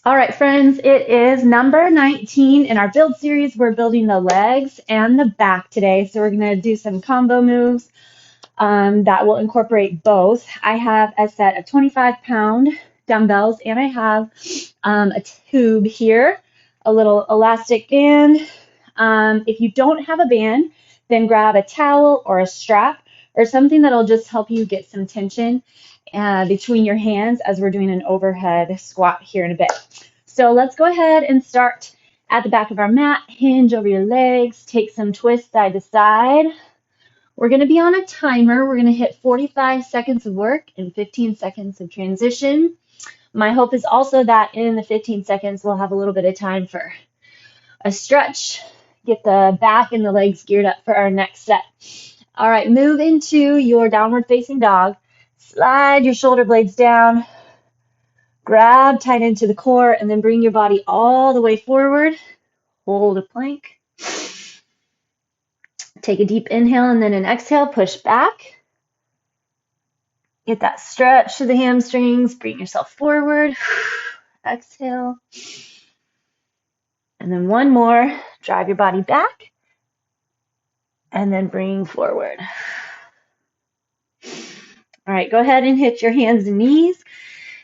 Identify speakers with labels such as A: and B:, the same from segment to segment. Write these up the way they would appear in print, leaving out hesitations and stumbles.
A: All right, friends, it is number 19 in our build series. We're building the legs and the back today. So we're going to do some combo moves that will incorporate both. I have a set of 25-pound dumbbells, and I have a tube here, a little elastic band. If you don't have a band, then grab a towel or a strap or something that'll just help you get some tension between your hands as we're doing an overhead squat here in a bit. So let's go ahead and start at the back of our mat. Hinge over your legs, take some twists side to side. We're going to be on a timer. We're going to hit 45 seconds of work and 15 seconds of transition. My hope is also that in the 15 seconds, we'll have a little bit of time for a stretch, get the back and the legs geared up for our next set. All right, move into your downward facing dog. Slide your shoulder blades down. Grab tight into the core and then bring your body all the way forward. Hold a plank. Take a deep inhale and then an exhale. Push back. Get that stretch to the hamstrings. Bring yourself forward. Exhale. And then one more. Drive your body back. And then bring forward. All right, go ahead and hit your hands and knees.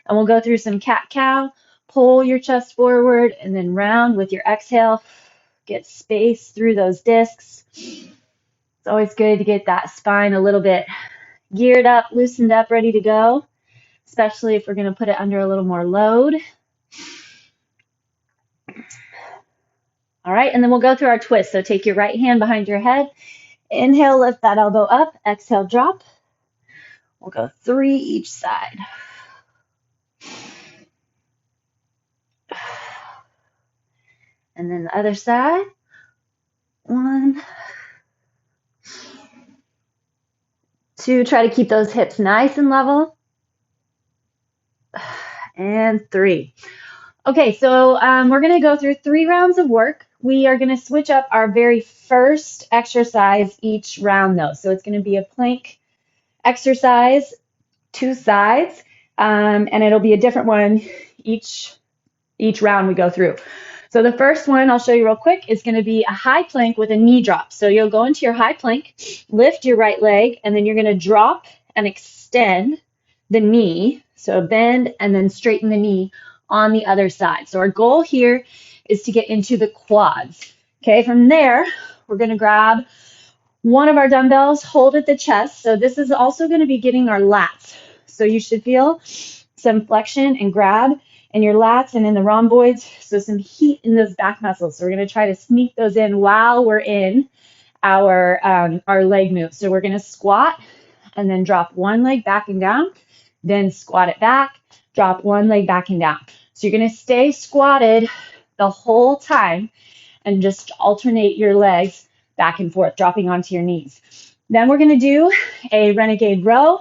A: And we'll go through some cat-cow. Pull your chest forward and then round with your exhale. Get space through those discs. It's always good to get that spine a little bit geared up, loosened up, ready to go, especially if we're going to put it under a little more load. All right, and then we'll go through our twist. So take your right hand behind your head. Inhale, lift that elbow up. Exhale, drop. We'll go 3 each side. And then the other side. 1, 2, try to keep those hips nice and level. And 3. Okay, so we're going to go through 3 rounds of work. We are going to switch up our very first exercise each round, though. So it's going to be a plank exercise, 2 sides, and it'll be a different one each round we go through. So the first one I'll show you real quick is going to be a high plank with a knee drop. So you'll go into your high plank, lift your right leg, and then you're going to drop and extend the knee. So bend and then straighten the knee on the other side. So our goal here is to get into the quads. Okay, from there, we're going to grab one of our dumbbells, hold at the chest. So this is also going to be getting our lats. So you should feel some flexion and grab in your lats and in the rhomboids, so some heat in those back muscles. So we're going to try to sneak those in while we're in our leg move. So we're going to squat and then drop one leg back and down, then squat it back, drop one leg back and down. So you're going to stay squatted the whole time and just alternate your legs back and forth, dropping onto your knees. Then we're going to do a Renegade Row.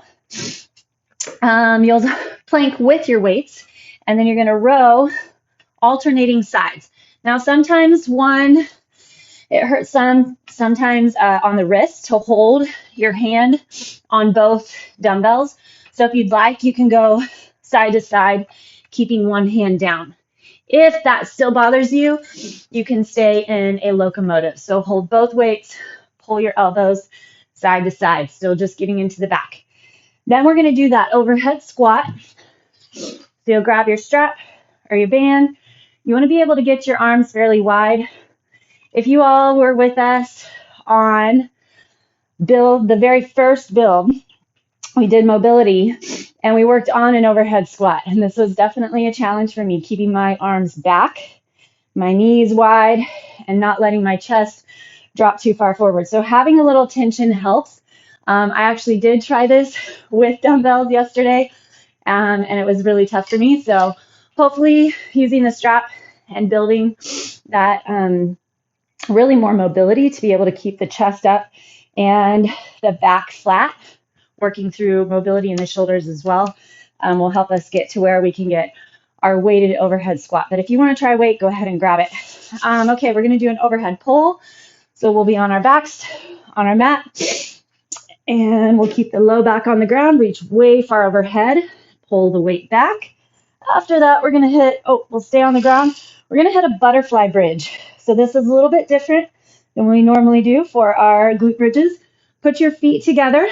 A: You'll plank with your weights, and then you're going to row alternating sides. Now, sometimes it hurts sometimes on the wrist to hold your hand on both dumbbells. So if you'd like, you can go side to side, keeping one hand down. If that still bothers you, you can stay in a locomotive. So hold both weights, pull your elbows side to side, still just getting into the back. Then we're going to do that overhead squat. So you'll grab your strap or your band. You want to be able to get your arms fairly wide. If you all were with us on the very first build, we did mobility and we worked on an overhead squat. And this was definitely a challenge for me, keeping my arms back, my knees wide, and not letting my chest drop too far forward. So having a little tension helps. I actually did try this with dumbbells yesterday, and it was really tough for me. So hopefully using the strap and building that really more mobility to be able to keep the chest up and the back flat, working through mobility in the shoulders as well, will help us get to where we can get our weighted overhead squat. But if you want to try weight, go ahead and grab it. Okay, we're going to do an overhead pull. So we'll be on our backs, on our mat, and we'll keep the low back on the ground, reach way far overhead, pull the weight back, After that, we're going to hit, we'll stay on the ground. We're going to hit a butterfly bridge. So this is a little bit different than we normally do for our glute bridges. Put your feet together,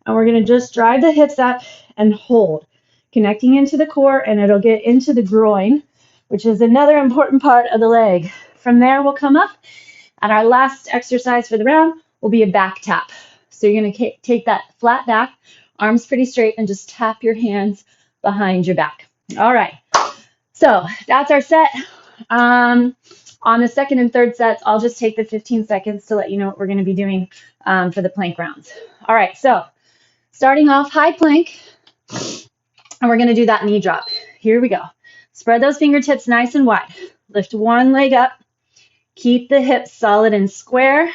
A: and we're going to just drive the hips up and hold, connecting into the core, and it'll get into the groin, which is another important part of the leg. From there, we'll come up, and our last exercise for the round will be a back tap. So you're going to take that flat back, arms pretty straight, and just tap your hands behind your back. All right, so that's our set. On the second and third sets, I'll just take the 15 seconds to let you know what we're going to be doing for the plank rounds. All right, so starting off high plank, and we're going to do that knee drop. Here we go. Spread those fingertips nice and wide. Lift one leg up. Keep the hips solid and square.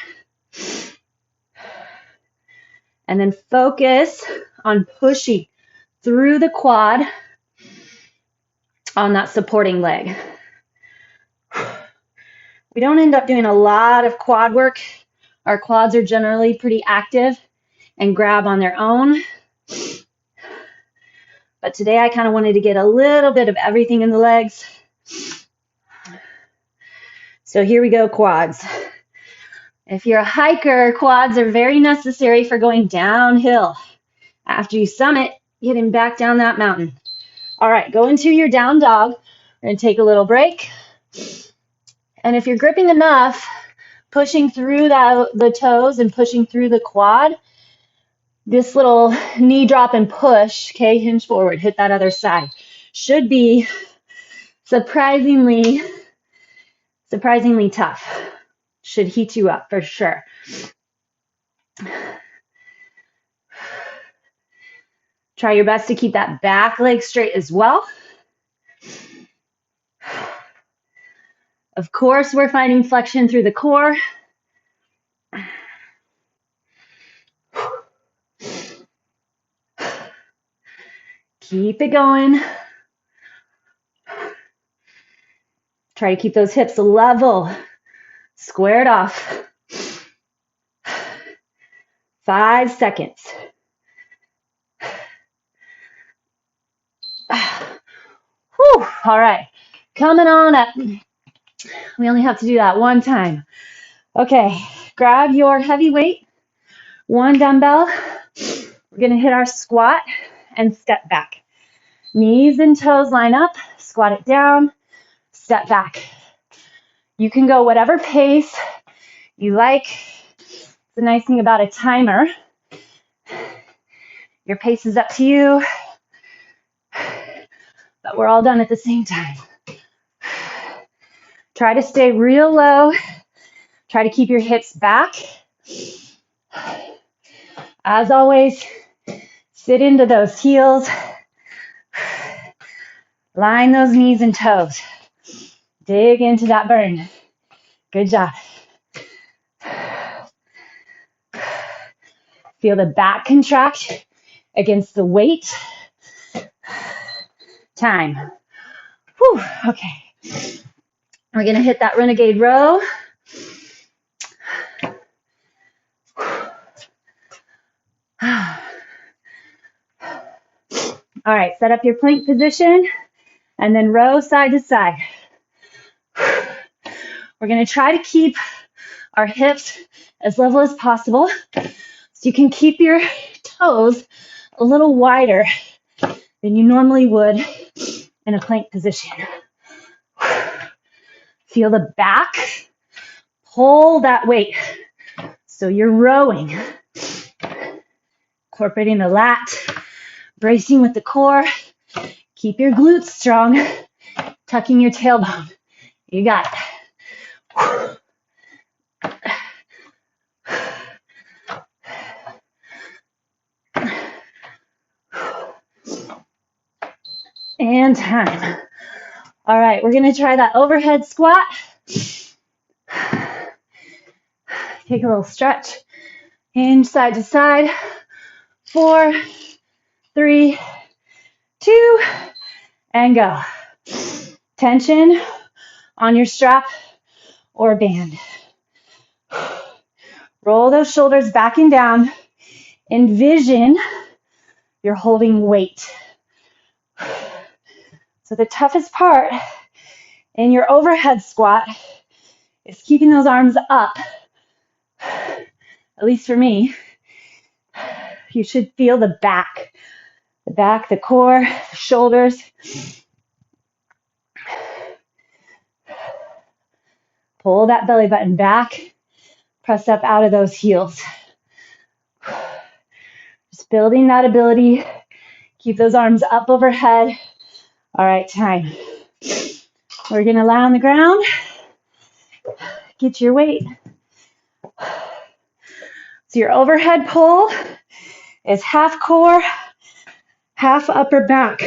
A: And then focus on pushing through the quad on that supporting leg. We don't end up doing a lot of quad work. Our quads are generally pretty active and grab on their own. But today I kind of wanted to get a little bit of everything in the legs. So here we go, quads. If you're a hiker, quads are very necessary for going downhill. After you summit, getting back down that mountain. All right, go into your down dog. We're going to take a little break. And if you're gripping enough, pushing through the toes and pushing through the quad, this little knee drop and push, okay, hinge forward, hit that other side, should be surprisingly tough. Should heat you up for sure. Try your best to keep that back leg straight as well. Of course, we're finding flexion through the core. Keep it going. Try to keep those hips level, squared off. 5 seconds. Whew. All right, coming on up. We only have to do that one time. Okay, grab your heavy weight, one dumbbell. We're going to hit our squat and step back. Knees and toes line up, squat it down, step back. You can go whatever pace you like. The nice thing about a timer, your pace is up to you, but we're all done at the same time. Try to stay real low. Try to keep your hips back. As always, sit into those heels. Line those knees and toes. Dig into that burn. Good job. Feel the back contract against the weight. Time. Whew, okay. We're going to hit that Renegade Row. All right, set up your plank position and then row side to side. We're going to try to keep our hips as level as possible so you can keep your toes a little wider than you normally would in a plank position. Feel the back. Pull that weight. So you're rowing. Incorporating the lat. Bracing with the core. Keep your glutes strong. Tucking your tailbone. You got it. And time. All right, we're going to try that overhead squat. Take a little stretch. Hinge side to side. 4, 3, 2, and go. Tension on your strap or band. Roll those shoulders back and down. Envision you're holding weight. So the toughest part in your overhead squat is keeping those arms up. At least for me, you should feel the back, the core, the shoulders. Pull that belly button back, press up out of those heels. Just building that ability, keep those arms up overhead. All right, time. We're gonna lie on the ground, get your weight. So your overhead pull is half core, half upper back.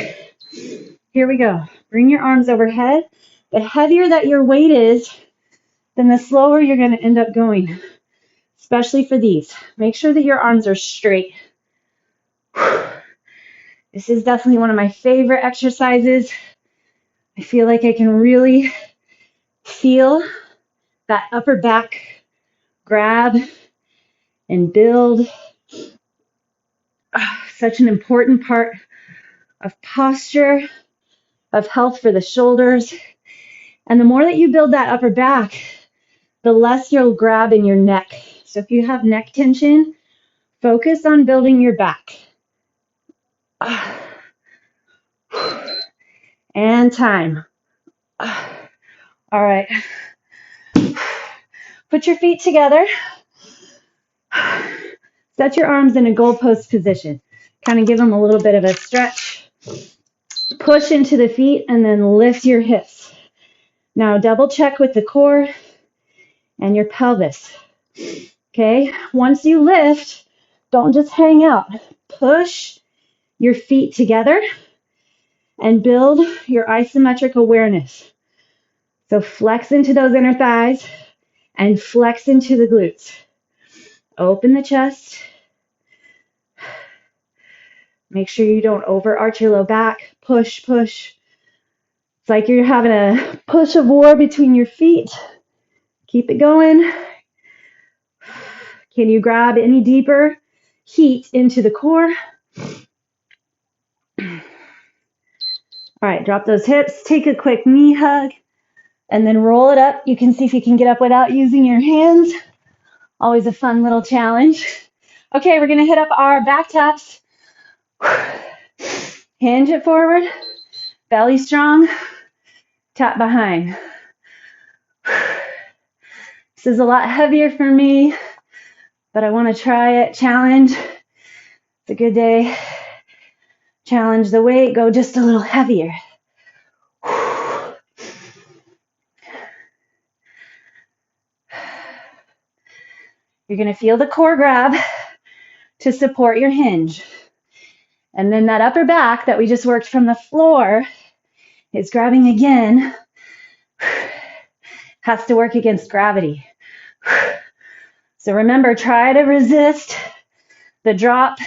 A: Here we go. Bring your arms overhead. The heavier that your weight is, then the slower you're going to end up going, especially for these. Make sure that your arms are straight. This is definitely one of my favorite exercises. I feel like I can really feel that upper back grab and build. Such an important part of posture, of health for the shoulders. And the more that you build that upper back, the less you'll grab in your neck. So if you have neck tension, focus on building your back. And time. All right. Put your feet together. Set your arms in a goalpost position. Kind of give them a little bit of a stretch. Push into the feet and then lift your hips. Now double check with the core and your pelvis. Okay? Once you lift, don't just hang out. Push your feet together and build your isometric awareness. So flex into those inner thighs and flex into the glutes. Open the chest. Make sure you don't overarch your low back. Push, push. It's like you're having a push of war between your feet. Keep it going. Can you grab any deeper? Heat into the core. All right, drop those hips. Take a quick knee hug and then roll it up. You can see if you can get up without using your hands. Always a fun little challenge. Okay, we're going to hit up our back taps. Hinge it forward. Belly strong. Tap behind. This is a lot heavier for me, but I want to try it. Challenge. It's a good day. Challenge the weight. Go just a little heavier. You're going to feel the core grab to support your hinge. And then that upper back that we just worked from the floor is grabbing again. Has to work against gravity. So remember, try to resist the drop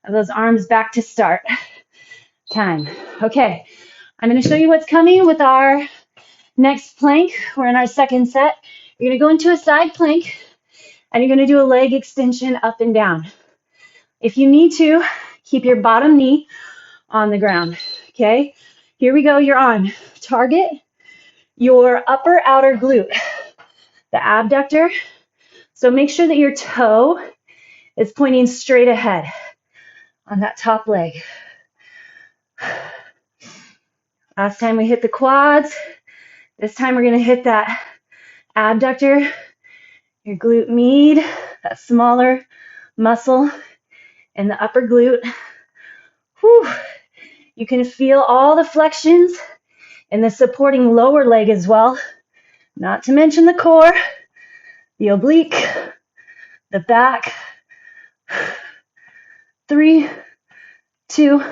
A: of those arms back to start. Time. Okay, I'm going to show you what's coming with our next plank. We're in our second set. You're going to go into a side plank and you're going to do a leg extension up and down. If you need to, keep your bottom knee on the ground. Okay, here we go. You're on. Target your upper outer glute, the abductor. So make sure that your toe is pointing straight ahead on that top leg. Last time we hit the quads. This time we're going to hit that abductor, your glute med, that smaller muscle in the upper glute. Whew. You can feel all the flexions in the supporting lower leg as well, not to mention the core, the oblique, the back. 3, 2,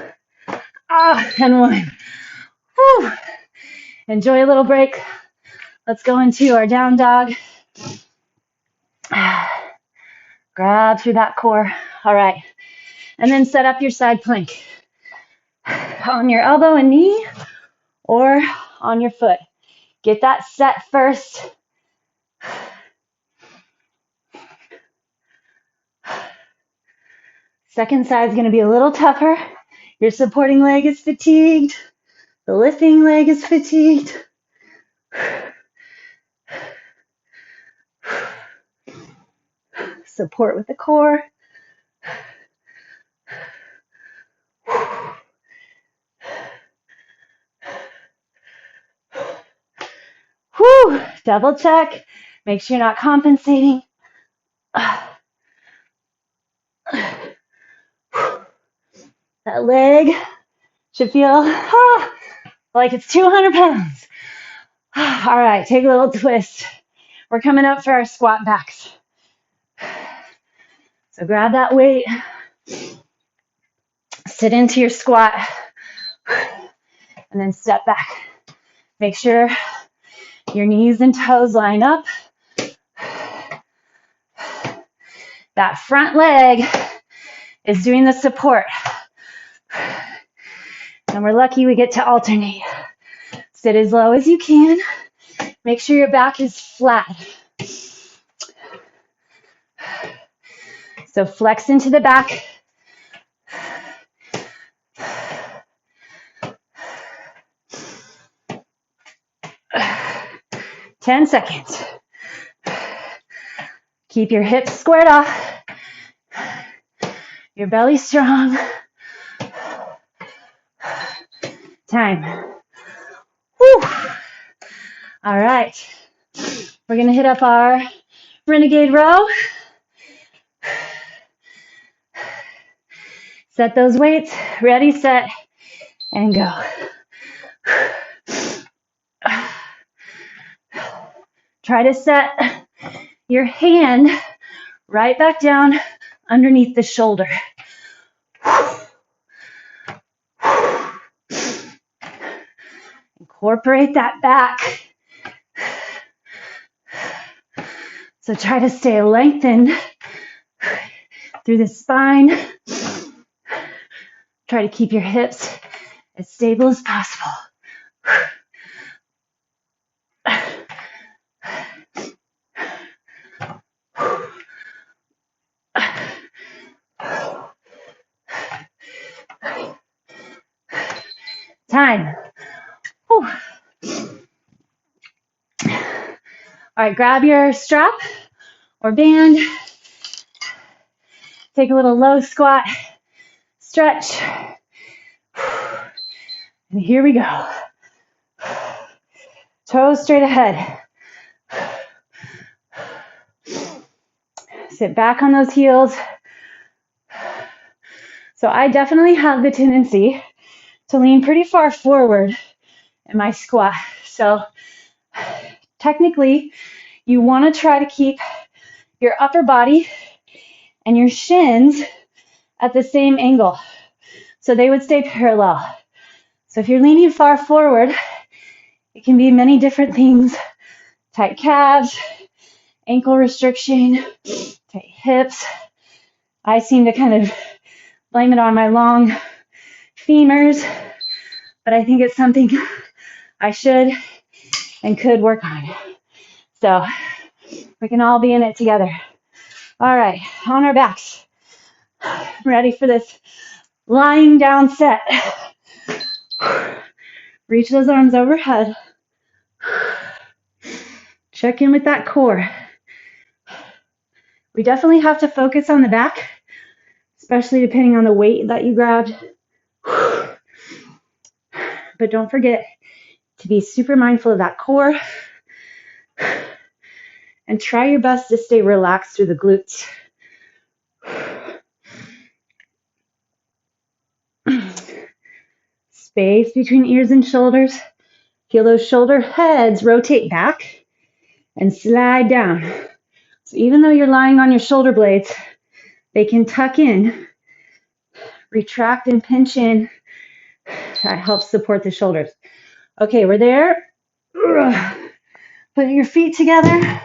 A: and 1. Whew. Enjoy a little break. Let's go into our down dog. Grab through that core. All right. And then set up your side plank on your elbow and knee or on your foot. Get that set first. Second side is going to be a little tougher. Your supporting leg is fatigued. The lifting leg is fatigued. Support with the core. Whew, double check. Make sure you're not compensating. That leg should feel like it's 200 pounds. All right, take a little twist. We're coming up for our squat backs. So grab that weight, sit into your squat, and then step back. Make sure your knees and toes line up. That front leg is doing the support. And we're lucky we get to alternate. Sit as low as you can. Make sure your back is flat. So flex into the back. Ten seconds. Keep your hips squared off. Your belly strong. Time. Whew. All right. We're going to hit up our Renegade Row. Set those weights. Ready, set, and go. Try to set your hand right back down underneath the shoulder. Incorporate that back. So try to stay lengthened through the spine. Try to keep your hips as stable as possible. Time. Whew. All right, grab your strap or band. Take a little low squat, stretch. And here we go. Toes straight ahead. Sit back on those heels. So I definitely have the tendency to lean pretty far forward in my squat. So technically, you want to try to keep your upper body and your shins at the same angle. So they would stay parallel. So if you're leaning far forward, it can be many different things. Tight calves, ankle restriction, tight hips. I seem to kind of blame it on my long femurs, but I think it's something I should and could work on. So we can all be in it together. All right, on our backs. Ready for this lying down set. Reach those arms overhead. Check in with that core. We definitely have to focus on the back, especially depending on the weight that you grabbed. But don't forget to be super mindful of that core and try your best to stay relaxed through the glutes. Space between ears and shoulders. Feel those shoulder heads rotate back and slide down. So even though you're lying on your shoulder blades, they can tuck in, retract and pinch in. That helps support the shoulders. Okay, we're there. Put your feet together.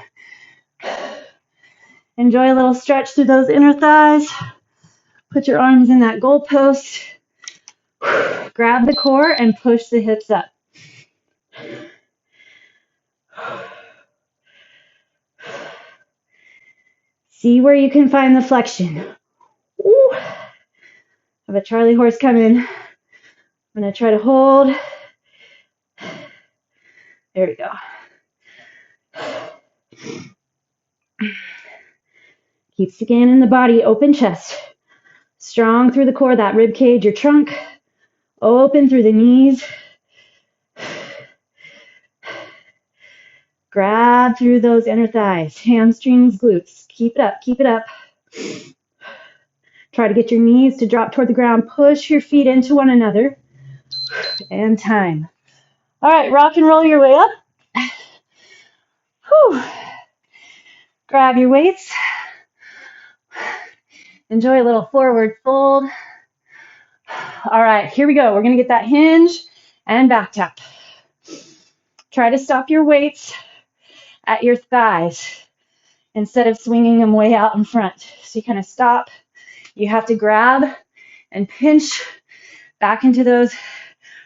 A: Enjoy a little stretch through those inner thighs. Put your arms in that goalpost. Grab the core and push the hips up. See where you can find the flexion. Ooh. Have a Charlie horse come in. I'm going to try to hold There we go. Keep scanning the body, open chest. Strong through the core, that rib cage, your trunk. Open through the knees. Grab through those inner thighs, hamstrings, glutes. Keep it up, keep it up. Try to get your knees to drop toward the ground. Push your feet into one another. And time. All right, rock and roll your way up. Whew. Grab your weights. Enjoy a little forward fold. All right, here we go. We're going to get that hinge and back tap. Try to stop your weights at your thighs instead of swinging them way out in front. So you kind of stop. You have to grab and pinch back into those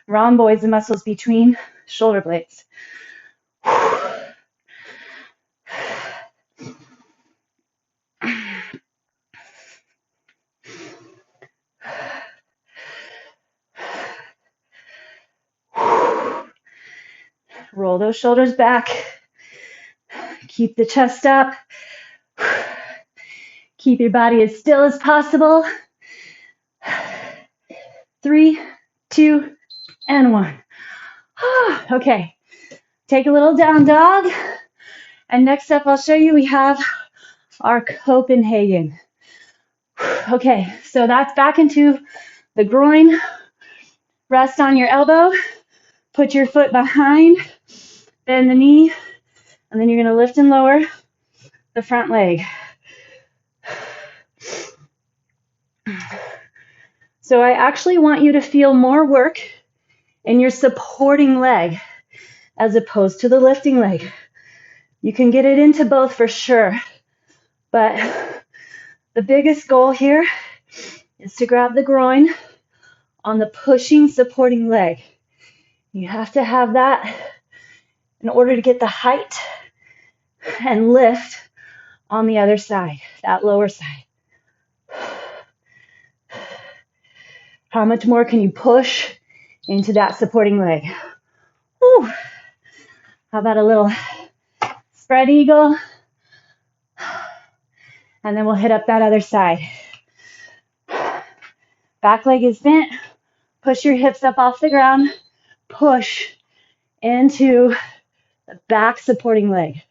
A: rhomboids, the muscles between shoulder blades. Roll those shoulders back. Keep the chest up. Keep your body as still as possible. 3, 2, and 1. Okay, take a little down dog. And next up, I'll show you we have our Copenhagen. Okay, so that's back into the groin. Rest on your elbow. Put your foot behind. Bend the knee. And then you're going to lift and lower the front leg. So I actually want you to feel more work in your supporting leg as opposed to the lifting leg. You can get it into both for sure, but the biggest goal here is to grab the groin on the pushing supporting leg. You have to have that in order to get the height and lift on the other side, that lower side. How much more can you push into that supporting leg? Whew. How about a little spread eagle? And then we'll hit up that other side. Back leg is bent. Push your hips up off the ground. Push into the back supporting leg.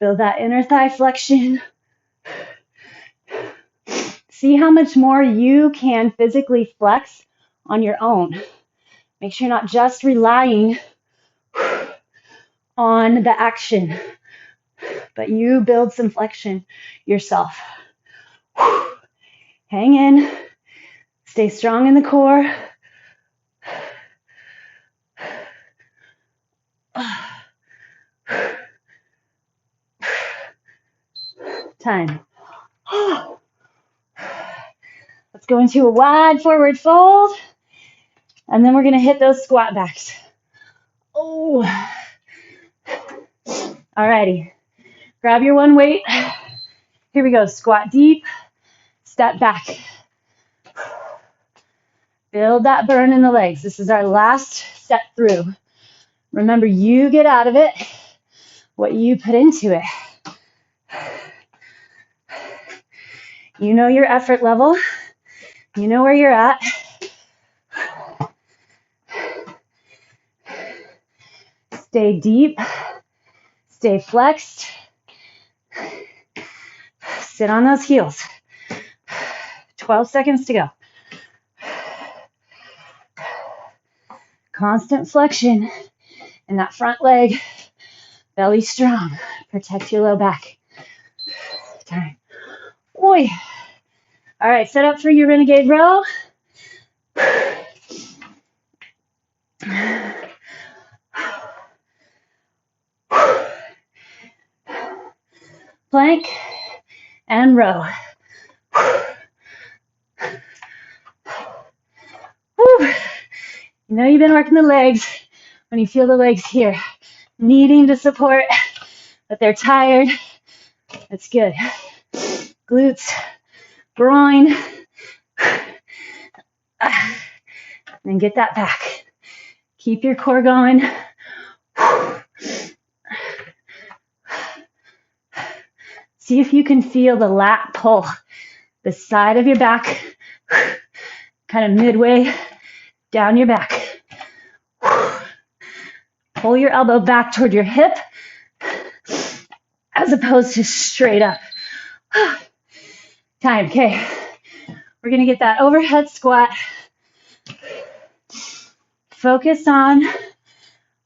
A: Build that inner thigh flexion. See how much more you can physically flex on your own. Make sure you're not just relying on the action, but you build some flexion yourself. Hang in. Stay strong in the core. Time. Let's go into a wide forward fold. And then we're going to hit those squat backs. Oh. Alrighty. Grab your one weight. Here we go. Squat deep. Step back. Build that burn in the legs. This is our last set through. Remember, you get out of it what you put into it. You know your effort level. You know where you're at. Stay deep. Stay flexed. Sit on those heels. 12 seconds to go. Constant flexion in that front leg. Belly strong. Protect your low back. Time. Oi. All right, set up for your Renegade Row. Plank and row. Whew. You know you've been working the legs when you feel the legs here needing to support, but they're tired. That's good. Glutes groin. And get that back. Keep your core going. See if you can feel the lat pull the side of your back, kind of midway down your back. Pull your elbow back toward your hip as opposed to straight up. Time, okay. We're gonna get that overhead squat. Focus on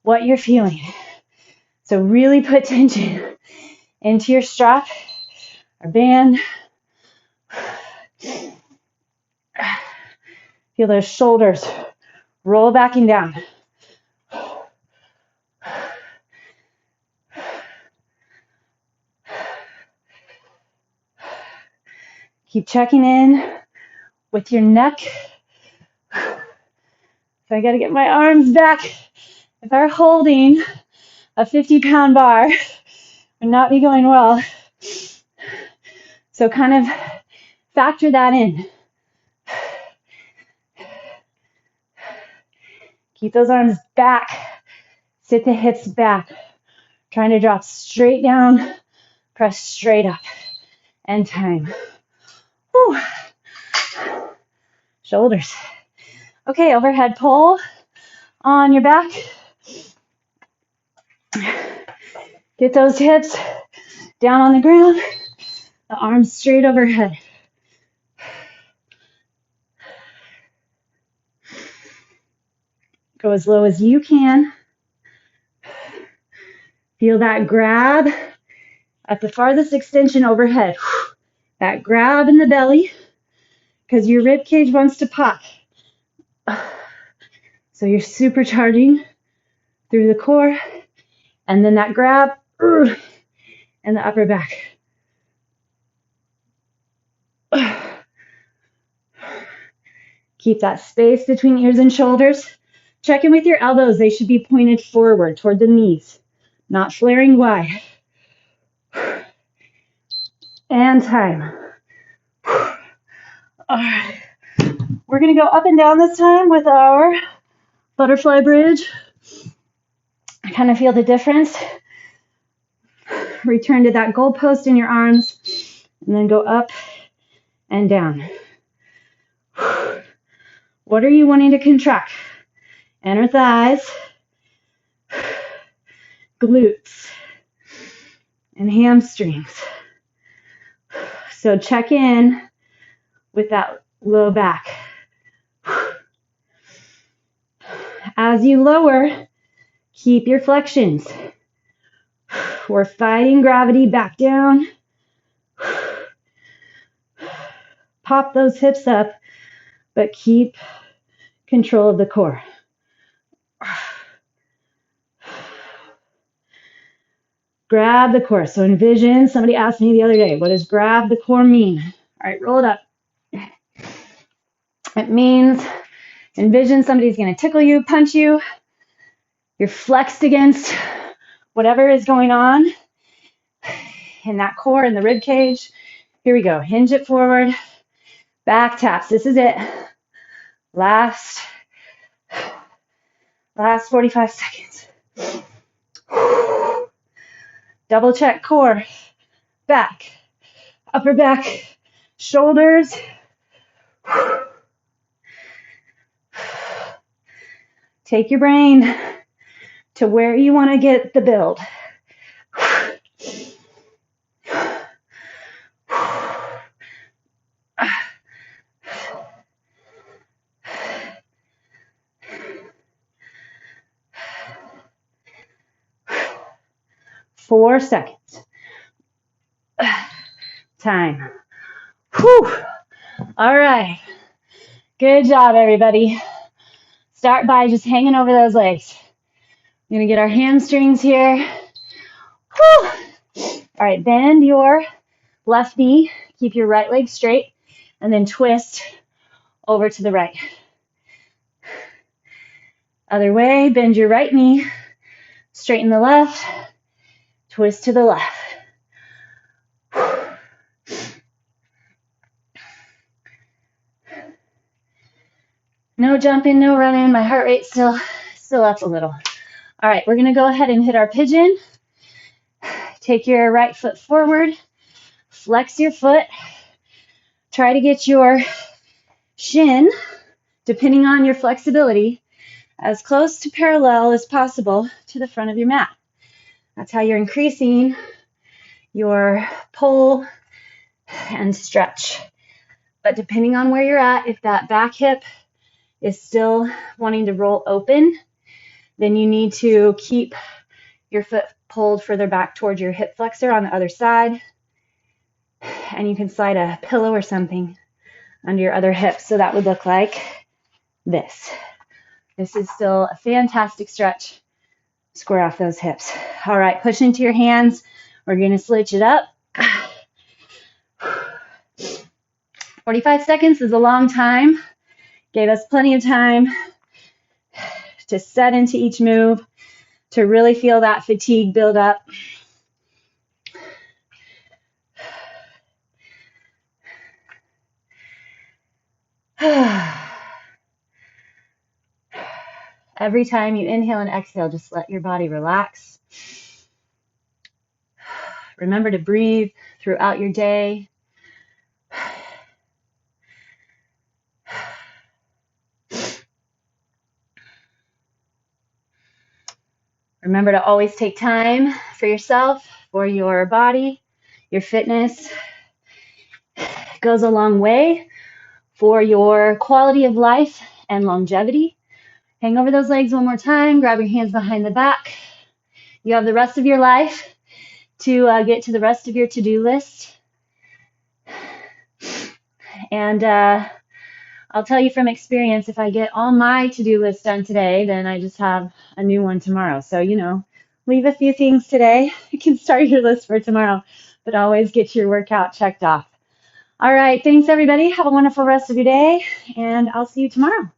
A: what you're feeling. So really put tension into your strap or band. Feel those shoulders roll back and down. Keep checking in with your neck. So I got to get my arms back. If I'm holding a 50-pound bar, would not be going well. So kind of factor that in. Keep those arms back. Sit the hips back. Trying to drop straight down. Press straight up. And time. Whew. Shoulders. Okay, overhead pull on your back. Get those hips down on the ground. The arms straight overhead. Go as low as you can. Feel that grab at the farthest extension overhead. That grab in the belly because your rib cage wants to pop. So you're supercharging through the core and then that grab and the upper back. Keep that space between ears and shoulders. Check in with your elbows. They should be pointed forward toward the knees, not flaring wide. And time. All right. We're going to go up and down this time with our butterfly bridge. I kind of feel the difference. Return to that goalpost in your arms and then go up and down. What are you wanting to contract? Inner thighs, glutes, and hamstrings. So check in with that low back. As you lower, keep your flexions. We're fighting gravity back down. Pop those hips up, but keep control of the core. Grab the core. So envision, somebody asked me the other day, what does grab the core mean? All right, roll it up. It means envision somebody's going to tickle you, punch you. You're flexed against whatever is going on in that core, in the rib cage. Here we go. Hinge it forward. Back taps. This is it. Last 45 seconds. Double check core, back, upper back, shoulders. Take your brain to where you want to get the build. Four seconds. Time. Whew. All right. Good job, everybody. Start by just hanging over those legs. We're going to get our hamstrings here. Whew. All right, bend your left knee. Keep your right leg straight. And then twist over to the right. Other way, bend your right knee. Straighten the left. Twist to the left. No jumping, no running. My heart rate's still up a little. All right, we're gonna go ahead and hit our pigeon. Take your right foot forward, flex your foot. Try to get your shin, depending on your flexibility, as close to parallel as possible to the front of your mat. That's how you're increasing your pull and stretch. But depending on where you're at, if that back hip is still wanting to roll open, then you need to keep your foot pulled further back towards your hip flexor on the other side. And you can slide a pillow or something under your other hip. So that would look like this. This is still a fantastic stretch. Square off those hips. All right, push into your hands. We're going to switch it up. 45 seconds is a long time. Gave us plenty of time to set into each move, to really feel that fatigue build up. Every time you inhale and exhale, just let your body relax. Remember to breathe throughout your day. Remember to always take time for yourself, for your body. Your fitness goes a long way for your quality of life and longevity. Hang over those legs one more time. Grab your hands behind the back. You have the rest of your life to get to the rest of your to-do list. And I'll tell you from experience, if I get all my to-do list done today, then I just have a new one tomorrow. So, leave a few things today. You can start your list for tomorrow, but always get your workout checked off. All right, thanks everybody. Have a wonderful rest of your day, and I'll see you tomorrow.